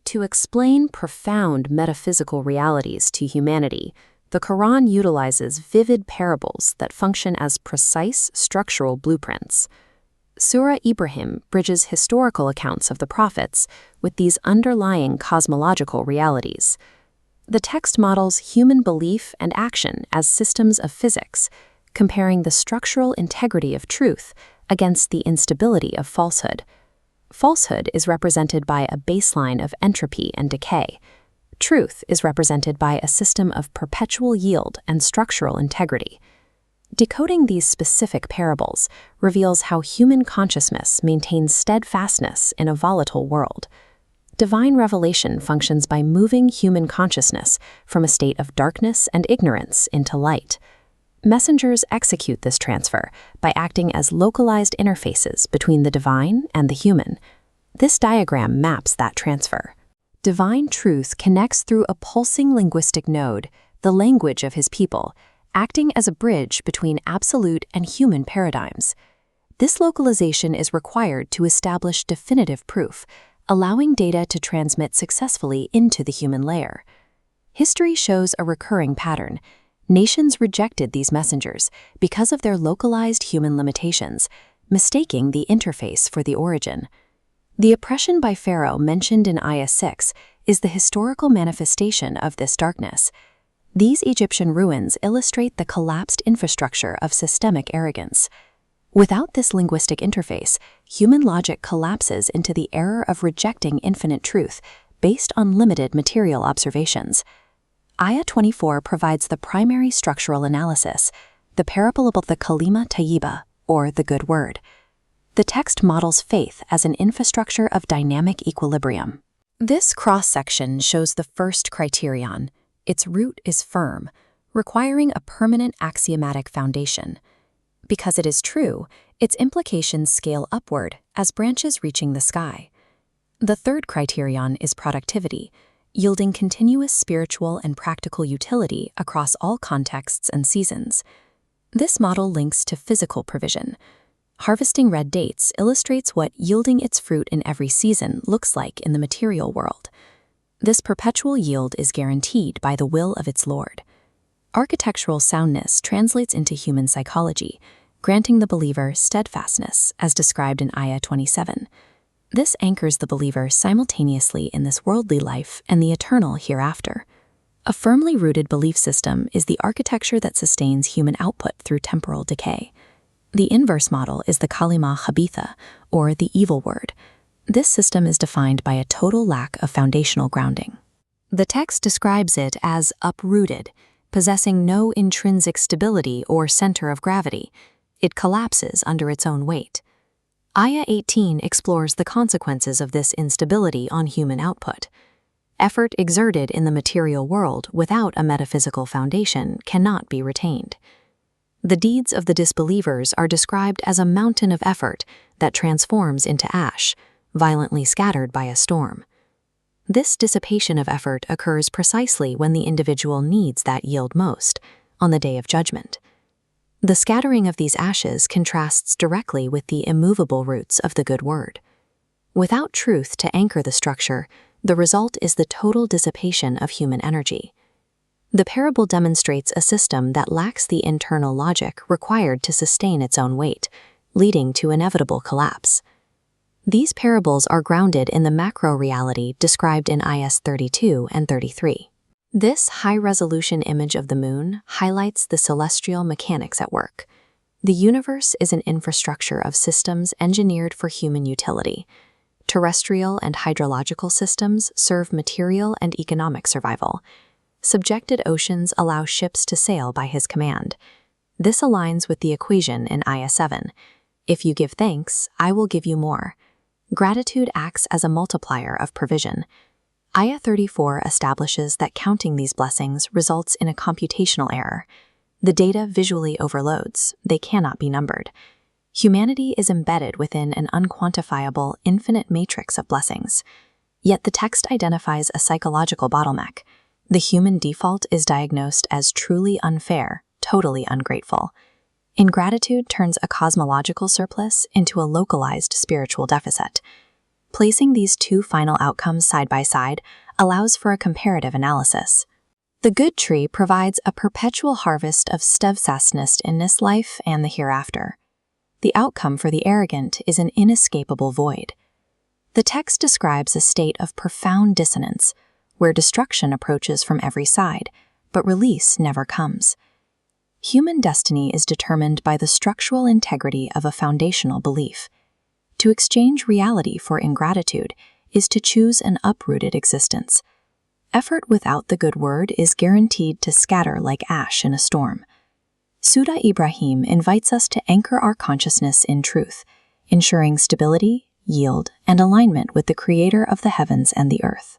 To explain profound metaphysical realities to humanity, the Quran utilizes vivid parables that function as precise structural blueprints. Surah Ibrahim bridges historical accounts of the prophets with these underlying cosmological realities. The text models human belief and action as systems of physics, comparing the structural integrity of truth against the instability of falsehood. Falsehood is represented by a baseline of entropy and decay. Truth is represented by a system of perpetual yield and structural integrity. Decoding these specific parables reveals how human consciousness maintains steadfastness in a volatile world. Divine revelation functions by moving human consciousness from a state of darkness and ignorance into light. Messengers execute this transfer by acting as localized interfaces between the divine and the human. This diagram maps that transfer. Divine truth connects through a pulsing linguistic node, the language of his people, acting as a bridge between absolute and human paradigms. This localization is required to establish definitive proof, allowing data to transmit successfully into the human layer. History shows a recurring pattern. Nations rejected these messengers because of their localized human limitations, mistaking the interface for the origin. The oppression by Pharaoh mentioned in Ayah 6 is the historical manifestation of this darkness. These Egyptian ruins illustrate the collapsed infrastructure of systemic arrogance. Without this linguistic interface, human logic collapses into the error of rejecting infinite truth based on limited material observations. Ayah 24 provides the primary structural analysis, the parable of the kalima tayyiba, or the good word. The text models faith as an infrastructure of dynamic equilibrium. This cross-section shows the first criterion. Its root is firm, requiring a permanent axiomatic foundation. Because it is true, its implications scale upward as branches reaching the sky. The third criterion is productivity, yielding continuous spiritual and practical utility across all contexts and seasons. This model links to physical provision. Harvesting red dates illustrates what yielding its fruit in every season looks like in the material world. This perpetual yield is guaranteed by the will of its Lord. Architectural soundness translates into human psychology, granting the believer steadfastness, as described in Ayah 27. This anchors the believer simultaneously in this worldly life and the eternal hereafter. A firmly rooted belief system is the architecture that sustains human output through temporal decay. The inverse model is the kalima khabitha, or the evil word. This system is defined by a total lack of foundational grounding. The text describes it as uprooted, possessing no intrinsic stability or center of gravity. It collapses under its own weight. Ayah 18 explores the consequences of this instability on human output. Effort exerted in the material world without a metaphysical foundation cannot be retained. The deeds of the disbelievers are described as a mountain of effort that transforms into ash, violently scattered by a storm. This dissipation of effort occurs precisely when the individual needs that yield most, on the day of judgment. The scattering of these ashes contrasts directly with the immovable roots of the good word. Without truth to anchor the structure, the result is the total dissipation of human energy. The parable demonstrates a system that lacks the internal logic required to sustain its own weight, leading to inevitable collapse. These parables are grounded in the macro reality described in Ayahs 32 and 33. This high-resolution image of the moon highlights the celestial mechanics at work. The universe is an infrastructure of systems engineered for human utility. Terrestrial and hydrological systems serve material and economic survival. Subjected oceans allow ships to sail by his command. This aligns with the equation in Ayah 7. If you give thanks, I will give you more. Gratitude acts as a multiplier of provision. Ayah 34 establishes that counting these blessings results in a computational error. The data visually overloads, they cannot be numbered. Humanity is embedded within an unquantifiable, infinite matrix of blessings. Yet the text identifies a psychological bottleneck. The human default is diagnosed as truly unfair, totally ungrateful. Ingratitude turns a cosmological surplus into a localized spiritual deficit. Placing these two final outcomes side by side allows for a comparative analysis. The good tree provides a perpetual harvest of steadfastness in this life and the hereafter. The outcome for the arrogant is an inescapable void. The text describes a state of profound dissonance, where destruction approaches from every side, but release never comes. Human destiny is determined by the structural integrity of a foundational belief. To exchange reality for ingratitude is to choose an uprooted existence. Effort without the good word is guaranteed to scatter like ash in a storm. Surah Ibrahim invites us to anchor our consciousness in truth, ensuring stability, yield, and alignment with the Creator of the heavens and the earth.